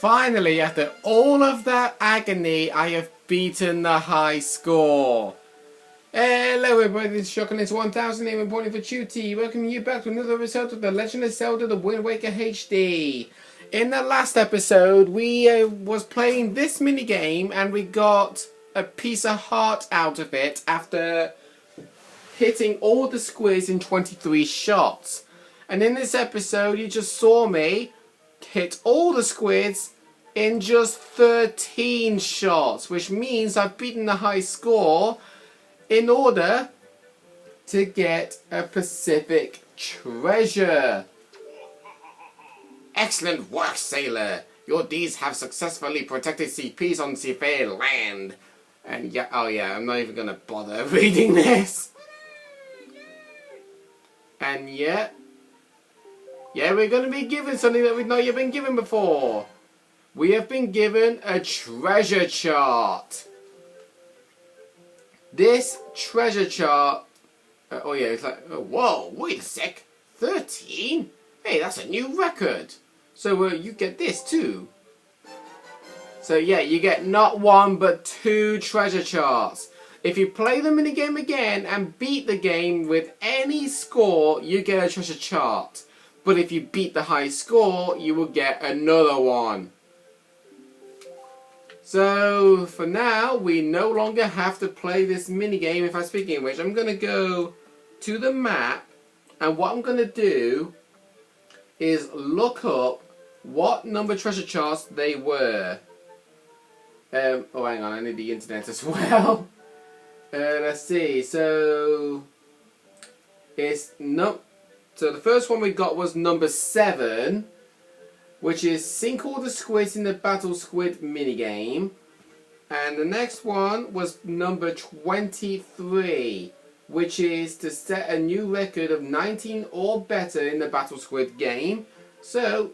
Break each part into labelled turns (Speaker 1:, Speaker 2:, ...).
Speaker 1: Finally, after all of that agony, I have beaten the high score. Hello everybody, this is Shocking1000 here reporting for Tutti, welcoming you back to another episode of The Legend of Zelda The Wind Waker HD. In the last episode, we was playing this minigame and we got a piece of heart out of it after hitting all the squids in 23 shots. And in this episode, you just saw me hit all the squids in just 13 shots, which means I've beaten the high score in order to get a Pacific treasure. Excellent work, sailor. Your deeds have successfully protected CPs on Seafair land. And yeah, oh yeah, I'm not even gonna bother reading this. And yeah, we're gonna be given something that we've not yet been given before. We have been given a treasure chart. This treasure chart, oh yeah, it's like, oh, whoa, wait a sec, 13? Hey, that's a new record. So you get this too. So yeah, you get not one but 2 treasure charts. If you play the minigame again and beat the game with any score, you get a treasure chart. But if you beat the high score, you will get another one. So, for now, we no longer have to play this minigame, if I speak English. I'm going to go to the map, and what I'm going to do is look up what number treasure charts they were. Oh, hang on, I need the internet as well. Let's see, so so the first one we got was number 7. Which is sink all the squids in the battle squid minigame. And the next one was number 23, which is to set a new record of 19 or better in the battle squid game. So,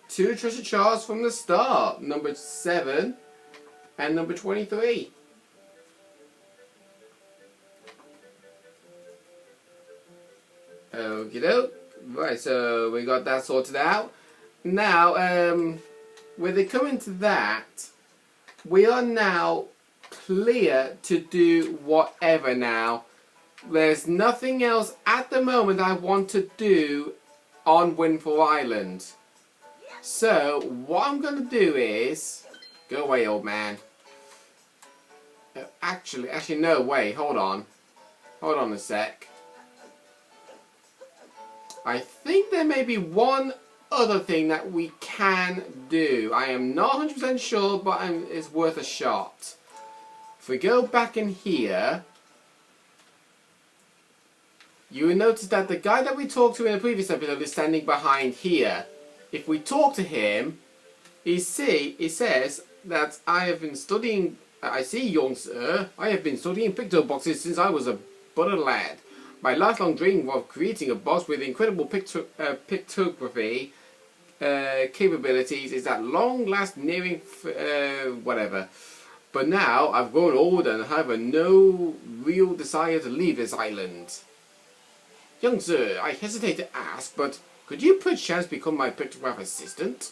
Speaker 1: 2 treasure charts from the start, number 7 and number 23. Okie doke. Right, so we got that sorted out. Now, with it coming to that, we are now clear to do whatever now. There's nothing else at the moment I want to do on Windfall Island. So, what I'm going to do is... Go away, old man. Actually, no, wait, hold on. Hold on a sec. I think there may be one other thing that we can do. I am not 100% sure, but it's worth a shot. If we go back in here, you will notice that the guy that we talked to in the previous episode is standing behind here. If we talk to him, he says that I have been studying, I see, young sir, I have been studying picture boxes since I was but a lad. My lifelong dream of creating a box with incredible pictography capabilities is at long last nearing whatever. But now I've grown old and have no real desire to leave this island. Young sir, I hesitate to ask, but could you perchance become my pictograph assistant?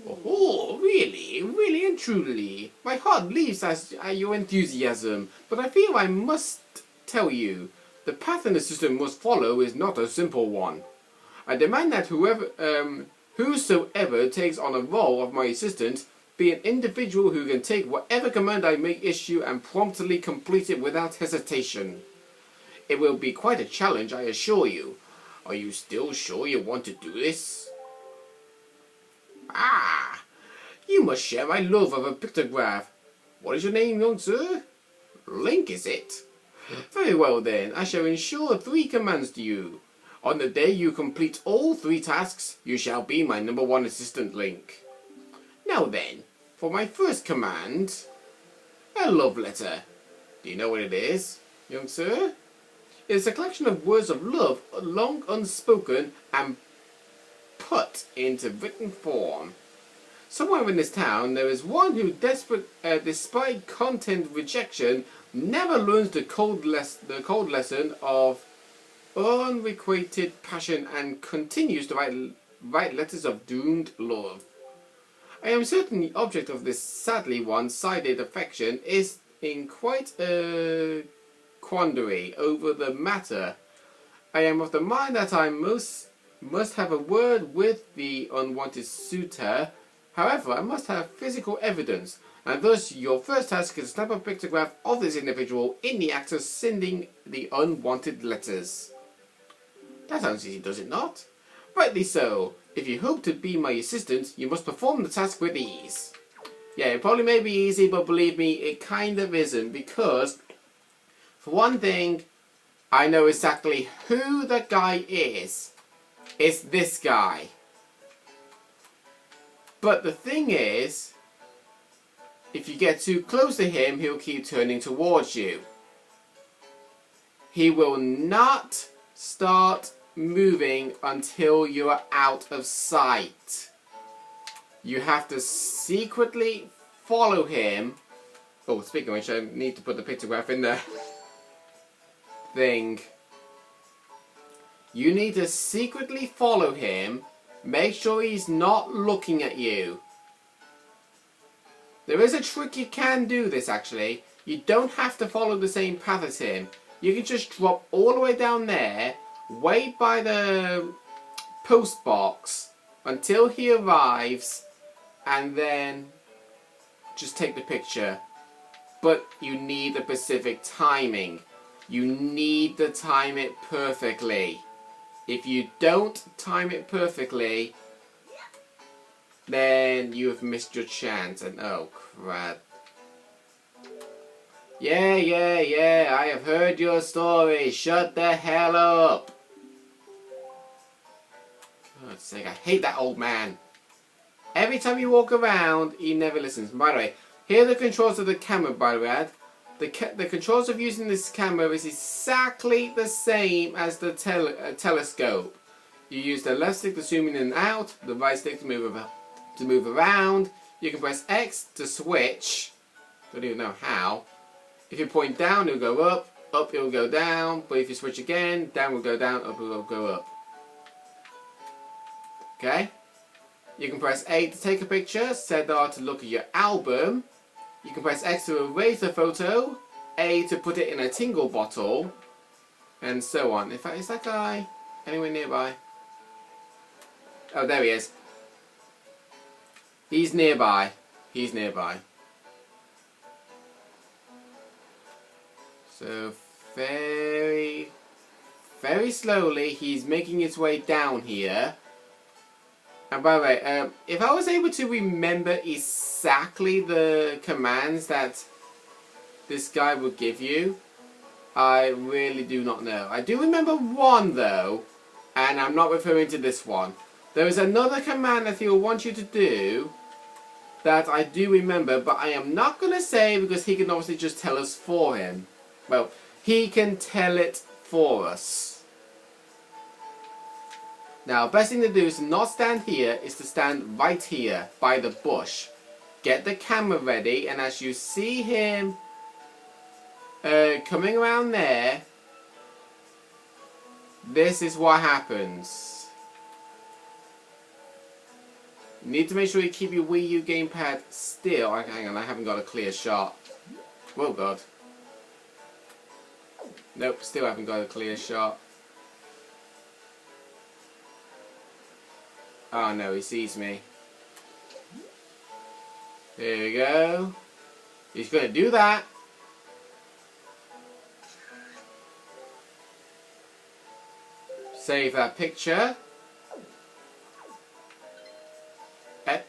Speaker 1: Oh, really? Really and truly. My heart leaps at your enthusiasm, but I feel I must tell you, the path in the system must follow is not a simple one. I demand that whosoever takes on a role of my assistant be an individual who can take whatever command I may issue and promptly complete it without hesitation. It will be quite a challenge, I assure you. Are you still sure you want to do this? Ah, you must share my love of a pictograph. What is your name, young sir? Link, is it? Very well then, I shall ensure 3 commands to you. On the day you complete all 3 tasks, you shall be my #1 assistant, Link. Now then, for my first command, a love letter. Do you know what it is, young sir? It's a collection of words of love, long unspoken and put into written form. Somewhere in this town, there is one who, despite content rejection, never learns the cold lesson of unrequited passion and continues to write letters of doomed love. I am certain the object of this sadly one-sided affection is in quite a quandary over the matter. I am of the mind that I must have a word with the unwanted suitor. However, I must have physical evidence, and thus your first task is to snap a pictograph of this individual in the act of sending the unwanted letters. That sounds easy, does it not? Rightly so. If you hope to be my assistant, you must perform the task with ease. Yeah, it probably may be easy, but believe me, it kind of isn't, because, for one thing, I know exactly who the guy is. It's this guy. But the thing is, if you get too close to him, he'll keep turning towards you. He will not start moving until you are out of sight. You have to secretly follow him. Oh, speaking of which, I need to put the pictograph in the thing. You need to secretly follow him. Make sure he's not looking at you. There is a trick you can do this actually. You don't have to follow the same path as him. You can just drop all the way down there, wait by the post box until he arrives, and then just take the picture. But you need a specific timing. You need to time it perfectly. If you don't time it perfectly, then you have missed your chance. And oh crap. Yeah, I have heard your story. Shut the hell up. God's sake, I hate that old man. Every time you walk around, he never listens. By the way, here are the controls of the camera, by the way. The controls of using this camera is exactly the same as the telescope. You use the left stick to zoom in and out, the right stick to move around. You can press X to switch. Don't even know how. If you point down, it'll go up it'll go down. But if you switch again, down will go down, up will go up. Okay? You can press A to take a picture, set R to look at your album. You can press X to erase the photo, A to put it in a tingle bottle, and so on. In fact, is that guy anywhere nearby? Oh, there he is. He's nearby. He's nearby. So, very slowly, he's making his way down here. And by the way, if I was able to remember exactly the commands that this guy would give you, I really do not know. I do remember one though, and I'm not referring to this one. There is another command that he'll want you to do that I do remember, but I am not going to say because he can obviously just tell us for him. Well, he can tell it for us. Now, best thing to do is to not stand here, is to stand right here by the bush. Get the camera ready, and as you see him coming around there, this is what happens. You need to make sure you keep your Wii U gamepad still. Hang on, I haven't got a clear shot. Oh god. Nope, still haven't got a clear shot. Oh no, he sees me. There we go. He's going to do that. Save that picture.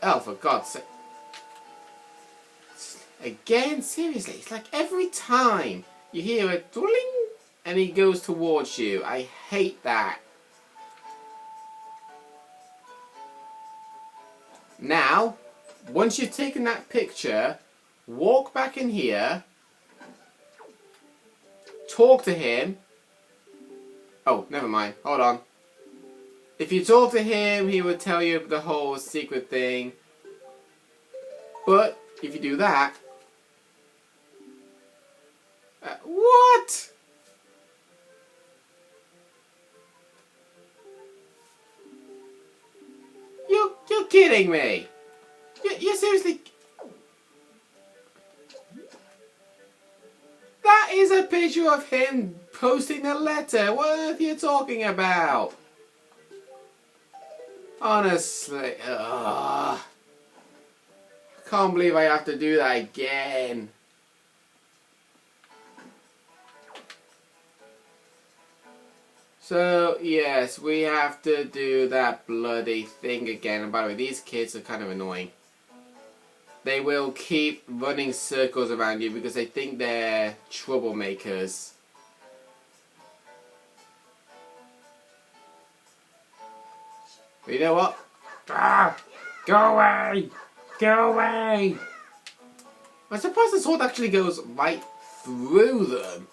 Speaker 1: Oh, for God's sake. Again, seriously, it's like every time you hear a dwelling and he goes towards you. I hate that. Now, once you've taken that picture, walk back in here, talk to him. Oh, never mind. Hold on. If you talk to him, he would tell you the whole secret thing. But if you do that... what? You're kidding me. You seriously... That is a picture of him posting a letter. What on earth are you talking about? Honestly, I can't believe I have to do that again. So, yes, we have to do that bloody thing again. And by the way, these kids are kind of annoying. They will keep running circles around you because they think they're troublemakers. But you know what? Ah, go away! Go away! I suppose the sword actually goes right through them.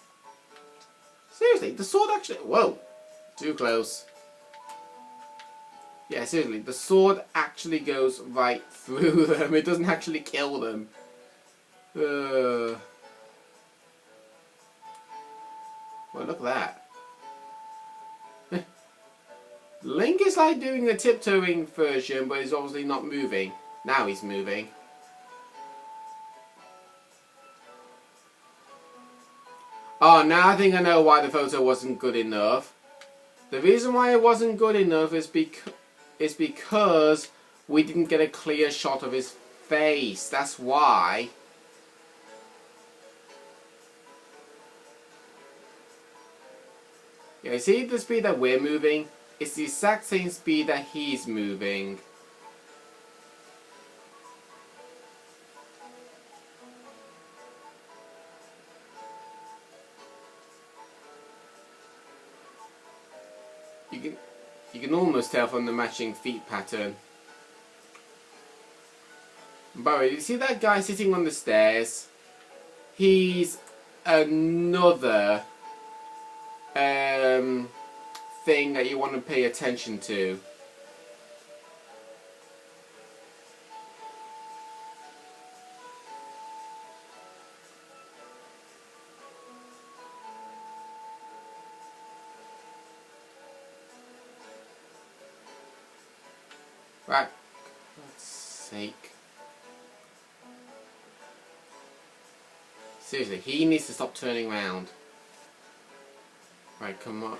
Speaker 1: Seriously, the sword actually... Whoa! Too close. Yeah, seriously, the sword actually goes right through them. It doesn't actually kill them. Well, look at that. Link is like doing the tiptoeing version, but he's obviously not moving. Now he's moving. Oh, now I think I know why the photo wasn't good enough. The reason why it wasn't good enough is because we didn't get a clear shot of his face. That's why. Yeah, see the speed that we're moving? It's the exact same speed that he's moving. You can almost tell from the matching feet pattern. By the way, you see that guy sitting on the stairs? He's another thing that you want to pay attention to. Right, for God's sake. Seriously, he needs to stop turning around. Right, come on.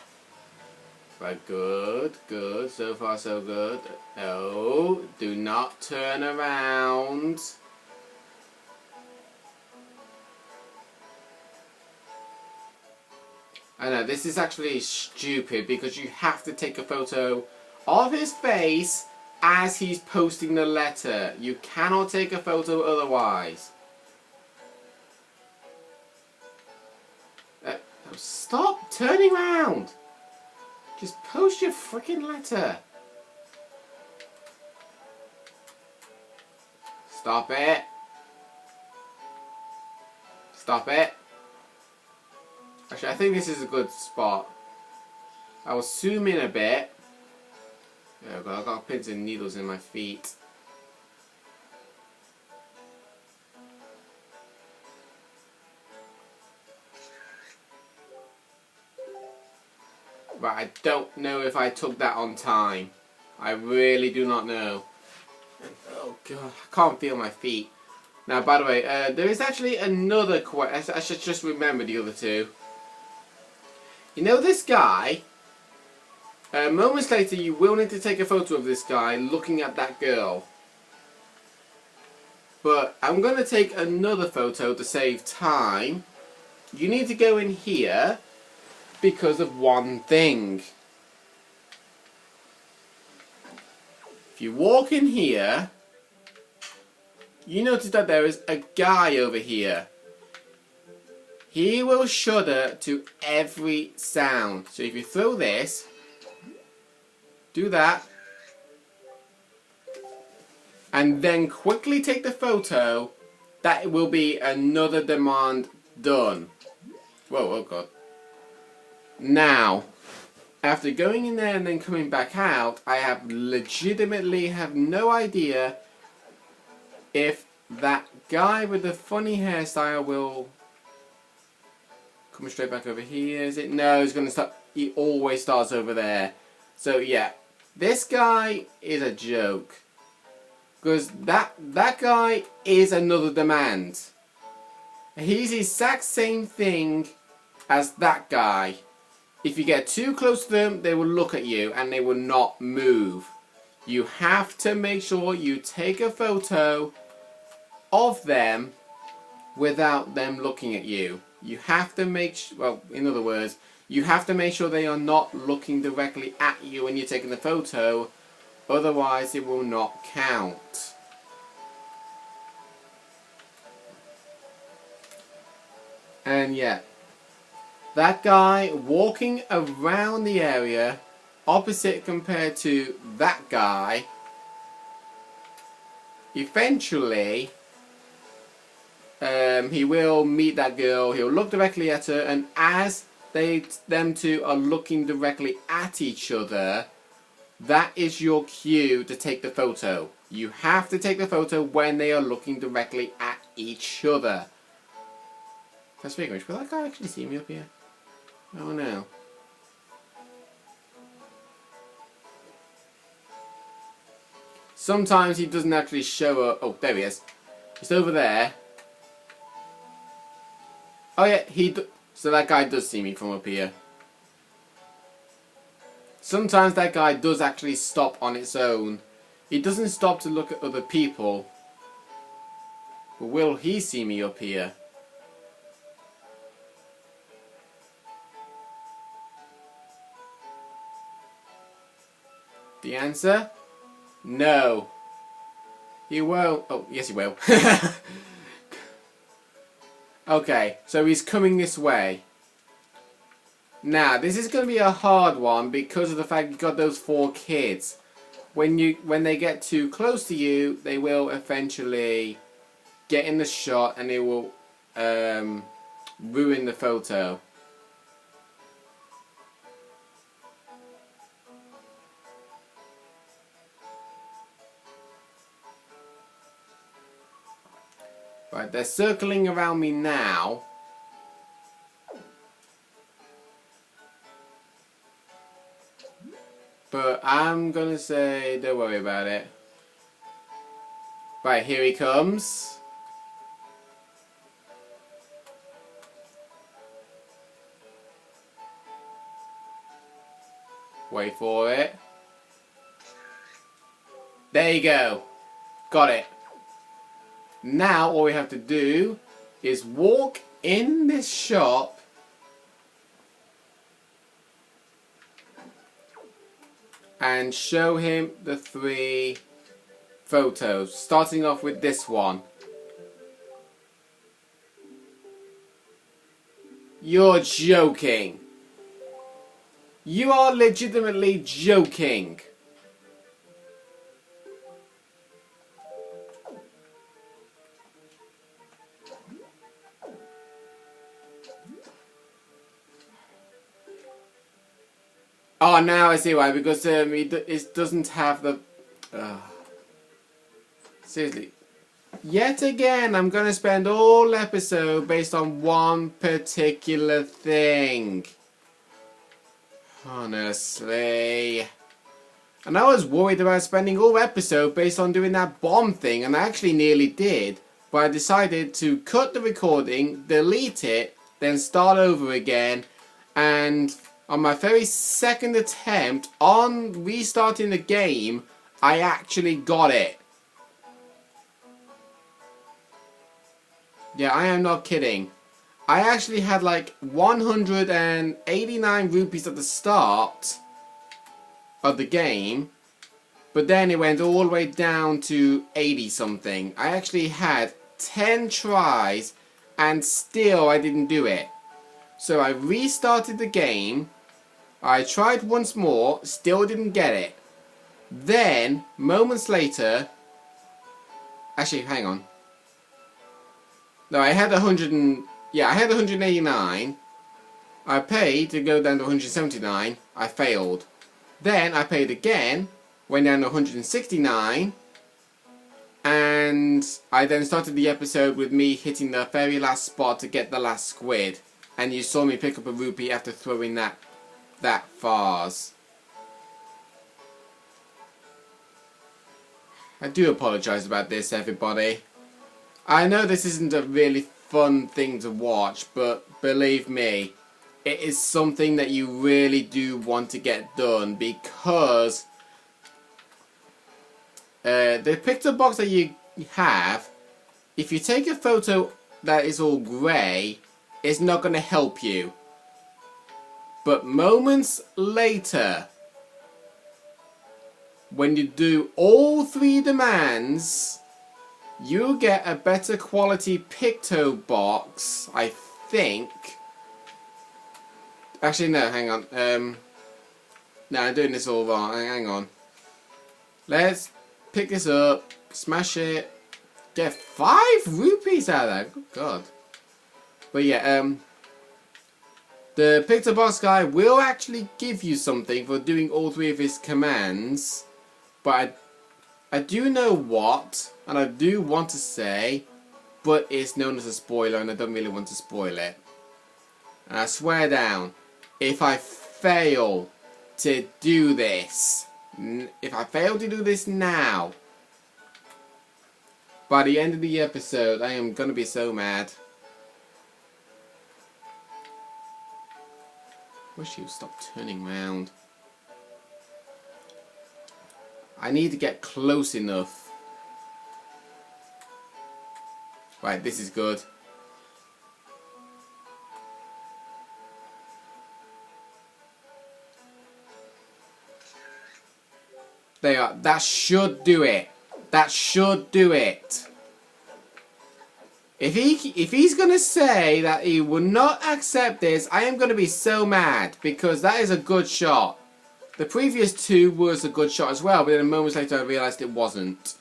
Speaker 1: Right, good, good. So far, so good. No, do not turn around. I know, this is actually stupid because you have to take a photo of his face as he's posting the letter. You cannot take a photo otherwise. Stop turning around. Just post your freaking letter. Stop it. Stop it. Actually, I think this is a good spot. I will zoom in a bit. Yeah, I've got pins and needles in my feet. But I don't know if I took that on time. I really do not know. Oh god, I can't feel my feet. Now, by the way, there is actually another question. I should just remember the other two. You know this guy? Moments later, you will need to take a photo of this guy looking at that girl. But I'm going to take another photo to save time. You need to go in here because of one thing. If you walk in here, you notice that there is a guy over here. He will shudder to every sound. So if you throw this, do that, and then quickly take the photo, that will be another demand done. Whoa, oh god. Now, after going in there and then coming back out, I have legitimately have no idea if that guy with the funny hairstyle will come straight back over here. Is it? No, he's going to start. He always starts over there. So yeah, this guy is a joke. Because that guy is another demand. He's the exact same thing as that guy. If you get too close to them, they will look at you and they will not move. You have to make sure you take a photo of them without them looking at you. You have to well, in other words, you have to make sure they are not looking directly at you when you're taking the photo, otherwise it will not count. And yeah, that guy walking around the area, opposite compared to that guy, eventually he will meet that girl, he'll look directly at her, and as them two are looking directly at each other, that is your cue to take the photo. You have to take the photo when they are looking directly at each other. That's speaking of which, will that guy actually see me up here? Oh no. Sometimes he doesn't actually show up. Oh, there he is. He's over there. Oh yeah, so that guy does see me from up here. Sometimes that guy does actually stop on its own. He doesn't stop to look at other people. But will he see me up here? The answer? No. He won't. Oh, yes he will. Okay, so he's coming this way. Now, this is going to be a hard one because of the fact you've got those 4 kids. When they get too close to you, they will eventually get in the shot and they will ruin the photo. Right, they're circling around me now. But I'm gonna say, don't worry about it. Right, here he comes. Wait for it. There you go. Got it. Now all we have to do is walk in this shop and show him the 3 photos, starting off with this one. You're joking. You are legitimately joking. Oh, now I see why. Because it doesn't have the... Seriously. Yet again, I'm going to spend all episode based on one particular thing. Honestly. And I was worried about spending all episode based on doing that bomb thing. And I actually nearly did. But I decided to cut the recording, delete it, then start over again. And... on my very second attempt on restarting the game, I actually got it. Yeah, I am not kidding. I actually had like 189 rupees at the start of the game, but then it went all the way down to 80 something. I actually had 10 tries and still I didn't do it. So I restarted the game. I tried once more, still didn't get it. Then, moments later... Actually, hang on. No, I had 189. I paid to go down to 179. I failed. Then, I paid again, went down to 169. And I then started the episode with me hitting the very last spot to get the last squid. And you saw me pick up a rupee after throwing that vase. I do apologise about this, everybody. I know this isn't a really fun thing to watch, but believe me, it is something that you really do want to get done, because the picture box that you have, if you take a photo that is all grey, it's not going to help you. But moments later, when you do all 3 demands, you get a better quality picto box, I think. Actually, no, hang on. No, I'm doing this all wrong. Hang on. Let's pick this up, smash it, get 5 rupees out of that. Good God. But yeah, the picto box guy will actually give you something for doing all 3 of his commands. But I do know what, and I do want to say, but it's known as a spoiler and I don't really want to spoil it. And I swear down, if I fail to do this, now, by the end of the episode, I am going to be so mad. Wish you would stop turning around. I need to get close enough. Right, this is good. They are. That should do it. That should do it. If he's gonna say that he will not accept this, I am gonna be so mad, because that is a good shot. The previous 2 was a good shot as well, but then moments later I realised it wasn't.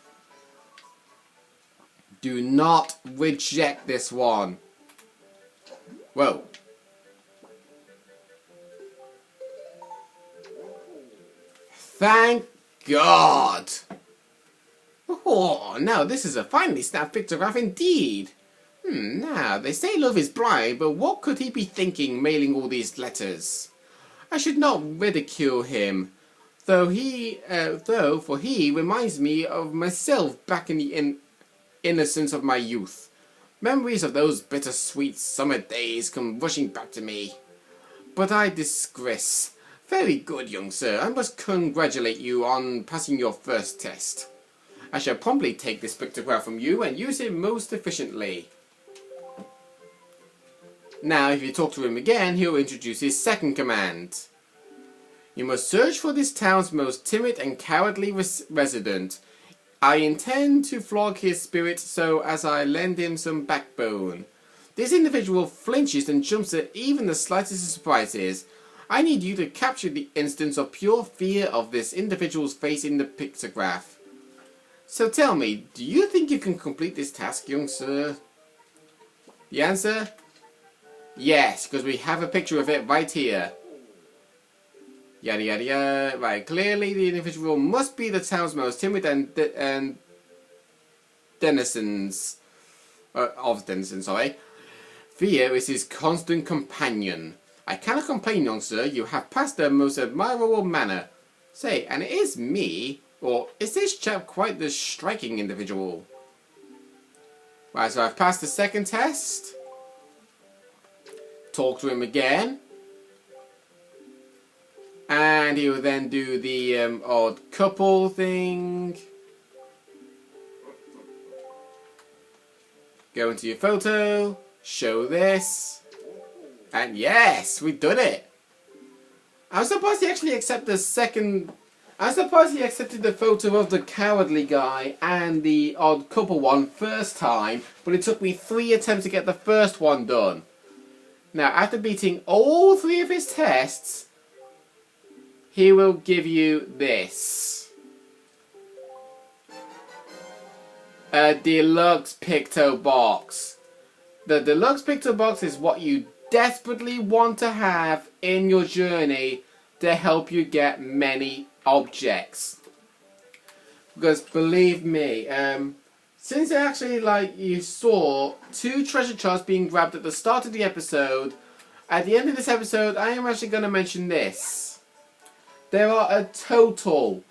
Speaker 1: Do not reject this one. Whoa. Thank God. Oh, now this is a finely snapped pictograph indeed. Now, they say love is blind, but what could he be thinking mailing all these letters? I should not ridicule him, for he reminds me of myself back in the innocence of my youth. Memories of those bittersweet summer days come rushing back to me. But I digress. Very good, young sir. I must congratulate you on passing your first test. I shall promptly take this pictograph from you and use it most efficiently. Now, if you talk to him again, he'll introduce his second command. You must search for this town's most timid and cowardly resident. I intend to flog his spirit so as I lend him some backbone. This individual flinches and jumps at even the slightest of surprises. I need you to capture the instance of pure fear of this individual's face in the pictograph. So tell me, do you think you can complete this task, young sir? The answer? Yes, because we have a picture of it right here. Yada yada yada. Right, clearly the individual must be the town's most timid and denizens. Sorry. Fear is his constant companion. I cannot complain, young sir. You have passed the most admirable manner. Say, and it is me, or is this chap quite the striking individual? Right, so I've passed the second test. Talk to him again. And he will then do the odd couple thing. Go into your photo. Show this. And yes, we've done it. I'm surprised he actually accepted the second. I'm surprised he accepted the photo of the cowardly guy and the odd couple one first time. But it took me 3 attempts to get the first one done. Now, after beating all 3 of his tests, he will give you this. A deluxe picto box. The deluxe picto box is what you desperately want to have in your journey to help you get many objects. Because believe me, since actually you saw 2 treasure chests being grabbed at the start of the episode, at the end of this episode I am actually going to mention this. There are a total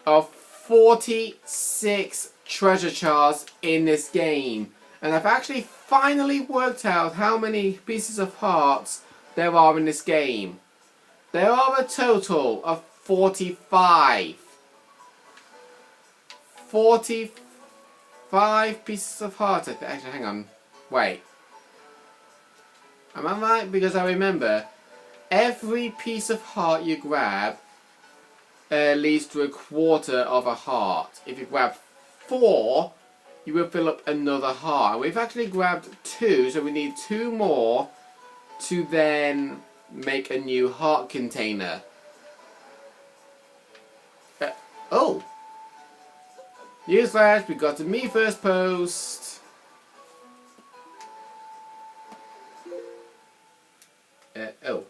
Speaker 1: of 46 treasure charts in this game. And I've actually finally worked out how many pieces of hearts there are in this game. There are a total of 45. 45 pieces of hearts. Actually, hang on. Wait. Am I right? Because I remember every piece of heart you grab leads to a quarter of a heart. If you grab 4, you will fill up another heart. And we've actually grabbed 2, so we need 2 more to then make a new heart container. Oh! Newsflash, we got to me first post. Oh.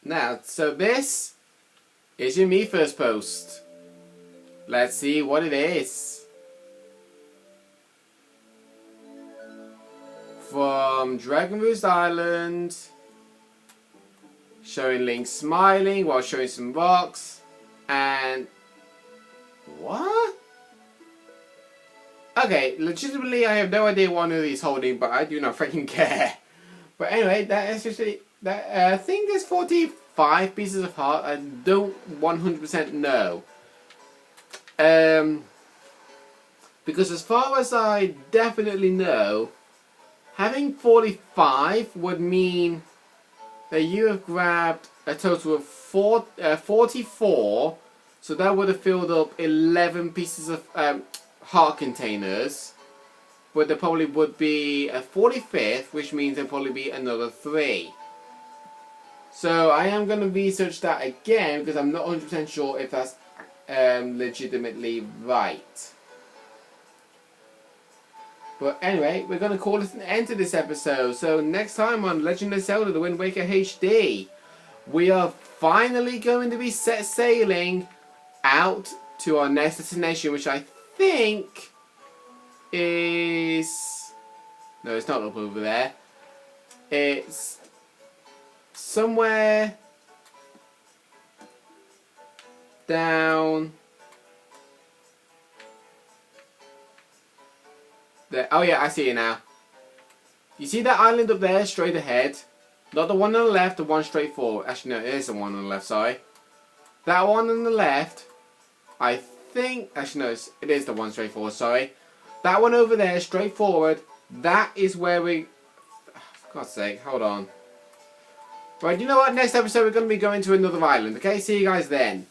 Speaker 1: Now, so this is your me first post. Let's see what it is. From Dragon Roost Island. Showing Link smiling while showing some rocks. And... what? Okay, legitimately I have no idea what one of these holding, but I do not freaking care. But anyway, that is just I think there's 45 pieces of heart. I don't 100% know. Because as far as I definitely know, having 45 would mean that you have grabbed a total of 44. So that would have filled up 11 pieces of heart containers. But there probably would be a 45th, which means there'll probably be another 3. So I am going to research that again because I'm not 100% sure if that's legitimately right. But anyway, we're going to call this an end to this episode. So next time on Legend of Zelda: The Wind Waker HD, we are finally going to be set sailing out to our next destination, which I think is... no, it's not up over there. It's somewhere down there. Oh yeah, I see it now. You see that island up there straight ahead? Not the one on the left, the one straight forward. Actually no, it is the one on the left, sorry. That one on the left, I think... actually no, it is the one straight forward, sorry. That one over there, straight forward, that is where we... for God's sake, hold on. Right, you know what? Next episode we're going to be going to another island. Okay, see you guys then.